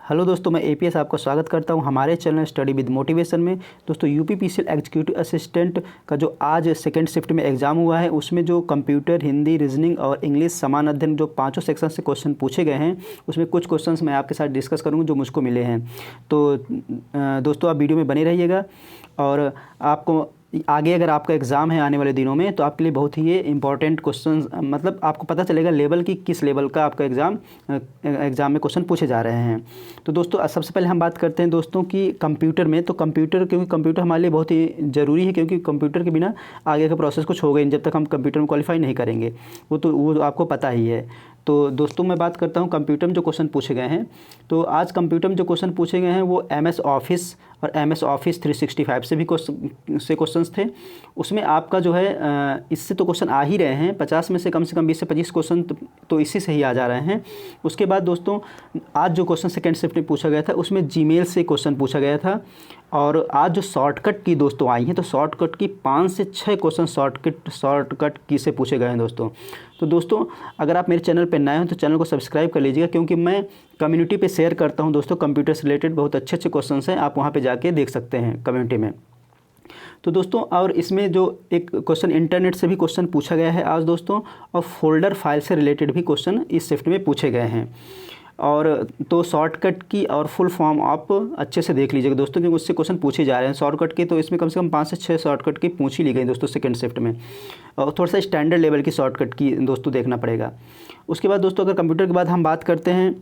Hello दोस्तों, मैं APS आपका स्वागत करता हूं हमारे चैनल स्टडी विद मोटिवेशन में। दोस्तों यूपीपीसीएल एग्जीक्यूटिव असिस्टेंट का जो आज सेकंड शिफ्ट में एग्ज़ाम हुआ है, उसमें जो कंप्यूटर, हिंदी, रीजनिंग और इंग्लिश समान अध्ययन जो पांचों सेक्शन से क्वेश्चन पूछे गए हैं, उसमें कुछ क्वेश्चंस मैं आपके साथ डिस्कस करूँगा जो मुझको मिले हैं। तो दोस्तों आप वीडियो में बने रहिएगा और आपको आगे अगर आपका एग्ज़ाम है आने वाले दिनों में तो आपके लिए बहुत ही ये इंपॉर्टेंट क्वेश्चन, मतलब आपको पता चलेगा लेवल की किस लेवल का आपका एग्ज़ाम में क्वेश्चन पूछे जा रहे हैं। तो दोस्तों सबसे पहले हम बात करते हैं दोस्तों कि कंप्यूटर में, तो कंप्यूटर, क्योंकि कंप्यूटर हमारे लिए बहुत ही ज़रूरी है, क्योंकि कंप्यूटर के बिना आगे का प्रोसेस कुछ होगा नहीं जब तक हम कंप्यूटर में क्वालिफाई नहीं करेंगे। वो आपको पता ही है। तो दोस्तों मैं बात करता हूँ कंप्यूटर में जो क्वेश्चन पूछे गए हैं। तो आज कंप्यूटर में जो क्वेश्चन पूछे गए हैं वो MS ऑफिस और MS ऑफिस 365 से भी क्वेश्चंस थे। उसमें आपका जो है इससे तो क्वेश्चन आ ही रहे हैं, 50 में से कम 20 से 25 क्वेश्चन तो इसी से ही आ जा रहे हैं। उसके बाद दोस्तों आज जो क्वेश्चन सेकेंड शिफ्ट में पूछा गया था उसमें जीमेल से क्वेश्चन पूछा गया था। और आज जो शॉर्टकट की दोस्तों आई हैं, तो शॉर्टकट की 5 से 6 क्वेश्चन शॉर्टकट की से पूछे गए हैं दोस्तों। तो दोस्तों अगर आप मेरे चैनल पर नए हैं तो चैनल को सब्सक्राइब कर लीजिएगा, क्योंकि मैं कम्युनिटी पे शेयर करता हूं दोस्तों कंप्यूटर से रिलेटेड बहुत अच्छे क्वेश्चंस हैं, आप वहां पे जाके देख सकते हैं कम्युनिटी में। तो दोस्तों और इसमें जो एक क्वेश्चन इंटरनेट से भी क्वेश्चन पूछा गया है आज दोस्तों, और फोल्डर फाइल से रिलेटेड भी क्वेश्चन इस शिफ्ट में पूछे गए हैं। और तो शॉर्टकट की और फुल फॉर्म आप अच्छे से देख लीजिएगा दोस्तों, क्योंकि उससे क्वेश्चन पूछे जा रहे हैं शॉर्टकट के। तो इसमें कम से कम 5 से 6 शॉर्टकट की पूछ ही ली गई दोस्तों सेकंड शिफ्ट में, और थोड़ा सा स्टैंडर्ड लेवल की शॉर्टकट की दोस्तों देखना पड़ेगा। उसके बाद दोस्तों अगर कंप्यूटर के बाद हम बात करते हैं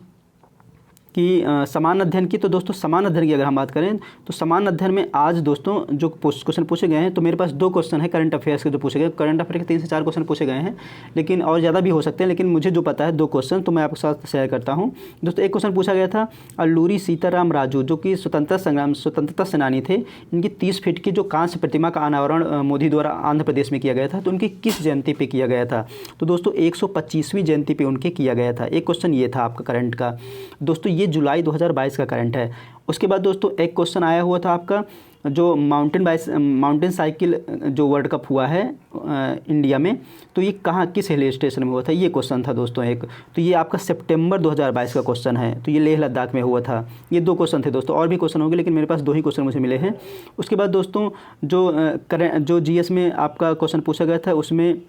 कि समान अध्ययन की, तो दोस्तों समान अध्ययन की अगर हम बात करें तो समान अध्ययन में आज दोस्तों जो क्वेश्चन पूछे गए हैं, तो मेरे पास 2 क्वेश्चन है करंट अफेयर्स के जो पूछे गए। करंट अफेयर के 3 से 4 क्वेश्चन पूछे गए हैं, लेकिन और ज़्यादा भी हो सकते हैं, लेकिन मुझे जो पता है 2 क्वेश्चन तो मैं आपके साथ शेयर करता हूँ दोस्तों। एक क्वेश्चन पूछा गया था अल्लूरी सीताराम राजू, जो कि स्वतंत्रता सेनानी थे। इनकी 30 फीट की जो कांस्य प्रतिमा का अनावरण मोदी द्वारा आंध्र प्रदेश में किया गया था, तो उनकी किस जयंती पे किया गया था? तो दोस्तों 125वीं जयंती पे उनके किया गया था। एक क्वेश्चन ये था आपका करंट का दोस्तों, ये जुलाई 2022 का करंट है। उसके बाद दोस्तों एक क्वेश्चन आया हुआ था आपका, जो माउंटेन साइकिल जो वर्ल्ड कप हुआ है इंडिया में, तो ये कहाँ किस हिल स्टेशन में हुआ था, ये क्वेश्चन था दोस्तों एक। तो ये आपका सितंबर 2022 का क्वेश्चन है, तो ये लेह लद्दाख में हुआ था। ये 2 क्वेश्चन थे दोस्तों, और भी क्वेश्चन होंगे लेकिन मेरे पास 2 ही क्वेश्चन मुझे मिले हैं। उसके बाद दोस्तों जो जीएस में आपका क्वेश्चन पूछा गया था, उसमें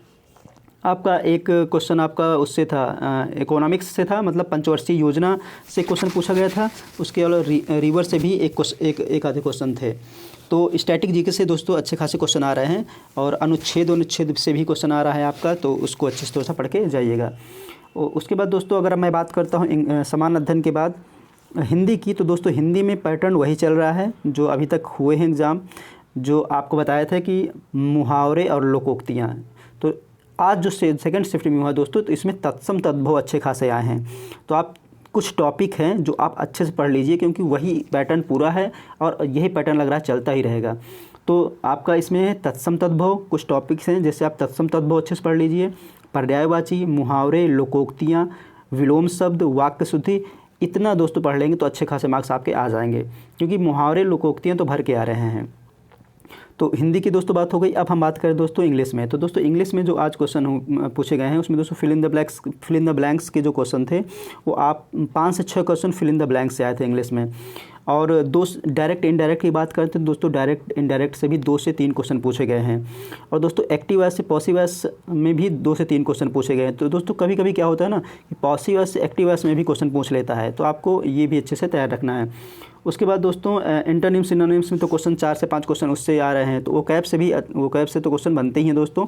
आपका एक क्वेश्चन आपका उससे था इकोनॉमिक्स से था, मतलब पंचवर्षीय योजना से क्वेश्चन पूछा गया था। उसके अलावा रिवर से भी एक आधे क्वेश्चन थे। तो स्टैटिक जीके से दोस्तों अच्छे खासे क्वेश्चन आ रहे हैं, और अनुच्छेद से भी क्वेश्चन आ रहा है आपका, तो उसको अच्छे से थोड़ा सा पढ़ के जाइएगा। उसके बाद दोस्तों अगर मैं बात करता हूँ समान अध्ययन के बाद हिंदी की, तो दोस्तों हिंदी में पैटर्न वही चल रहा है जो अभी तक हुए हैं एग्ज़ाम, जो आपको बताया था कि मुहावरे और लोकोक्तियाँ। तो आज जो सेकंड शिफ्ट में हुआ दोस्तों, तो इसमें तत्सम तद्भव अच्छे खासे आए हैं। तो आप कुछ टॉपिक हैं जो आप अच्छे से पढ़ लीजिए, क्योंकि वही पैटर्न पूरा है और यही पैटर्न लग रहा है चलता ही रहेगा। तो आपका इसमें तत्सम तद्भव कुछ टॉपिक्स हैं, जैसे आप तत्सम तद्भव अच्छे से पढ़ लीजिए, पर्यायवाची, मुहावरे, लोकोक्तियाँ, विलोम शब्द, वाक्य शुद्धि, इतना दोस्तों पढ़ लेंगे तो अच्छे खासे मार्क्स आपके आ जाएंगे, क्योंकि मुहावरे लोकोक्तियाँ तो भर के आ रहे हैं। तो हिंदी की दोस्तों बात हो गई। अब हम बात करें दोस्तों इंग्लिश में, तो दोस्तों इंग्लिश में जो आज क्वेश्चन पूछे गए हैं उसमें दोस्तों फिल इन द ब्लैंक्स के जो क्वेश्चन थे वो आप 5 से 6 question fill in the blanks से आए थे इंग्लिश में। और डायरेक्ट इनडायरेक्ट की बात करते हैं दोस्तों, डायरेक्ट इनडायरेक्ट से भी 2 से 3 क्वेश्चन पूछे गए हैं। और दोस्तों एक्टिव वॉइस से पॉसिव वॉइस में भी 2 से 3 क्वेश्चन पूछे गए हैं। तो दोस्तों कभी कभी क्या होता है ना कि पॉसिव वॉइस से एक्टिव वॉइस में भी क्वेश्चन पूछ लेता है, तो आपको ये भी अच्छे से तैयार रखना है। उसके बाद दोस्तों एंटोनिम्स सिनोनिम्स में तो क्वेश्चन 4 से 5 क्वेश्चन उससे आ रहे हैं, तो वो कैब से तो क्वेश्चन बनते ही हैं दोस्तों।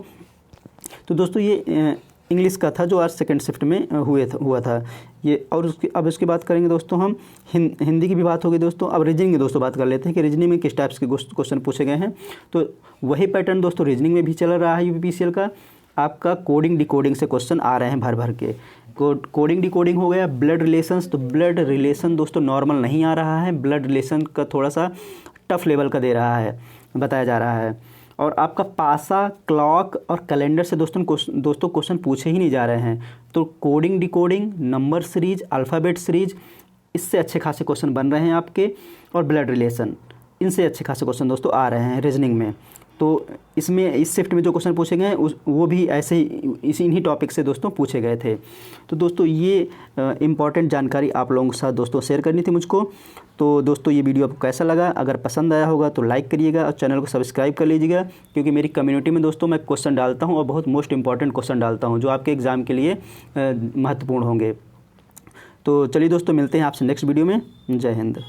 तो दोस्तों ये इंग्लिश का था जो आज सेकंड शिफ्ट में हुआ था ये। और अब इसकी बात करेंगे दोस्तों हम हिंदी की भी बात होगी दोस्तों। अब रीजनिंग की दोस्तों बात कर लेते हैं कि रीजनिंग में किस टाइप्स के क्वेश्चन पूछे गए हैं। तो वही पैटर्न दोस्तों रीजनिंग में भी चल रहा है यूपीपीसीएल का। आपका कोडिंग डिकोडिंग से क्वेश्चन आ रहे हैं भर भर के। कोडिंग डिकोडिंग हो गया। ब्लड रिलेशंस, तो ब्लड रिलेशन दोस्तों नॉर्मल नहीं आ रहा है, ब्लड रिलेशन का थोड़ा सा टफ लेवल का दे रहा है, बताया जा रहा है। और आपका पासा, क्लॉक और कैलेंडर से दोस्तों क्वेश्चन पूछे ही नहीं जा रहे हैं। तो coding decoding, number series, alphabet series, इससे अच्छे खासे क्वेश्चन बन रहे हैं आपके। और ब्लड रिलेशन, इनसे अच्छे खासे क्वेश्चन दोस्तों आ रहे हैं रीजनिंग में। तो इसमें इस शिफ्ट में जो क्वेश्चन पूछे गए हैं वो भी ऐसे ही इन्हीं टॉपिक से दोस्तों पूछे गए थे। तो दोस्तों ये इम्पॉर्टेंट जानकारी आप लोगों के साथ दोस्तों शेयर करनी थी मुझको। तो दोस्तों ये वीडियो आपको कैसा लगा, अगर पसंद आया होगा तो लाइक करिएगा और चैनल को सब्सक्राइब कर लीजिएगा, क्योंकि मेरी कम्युनिटी में दोस्तों मैं क्वेश्चन डालता हूँ और बहुत मोस्ट इंपॉर्टेंट क्वेश्चन डालता हूँ जो आपके एग्ज़ाम के लिए महत्वपूर्ण होंगे। तो चलिए दोस्तों, मिलते हैं आपसे नेक्स्ट वीडियो में। जय हिंद।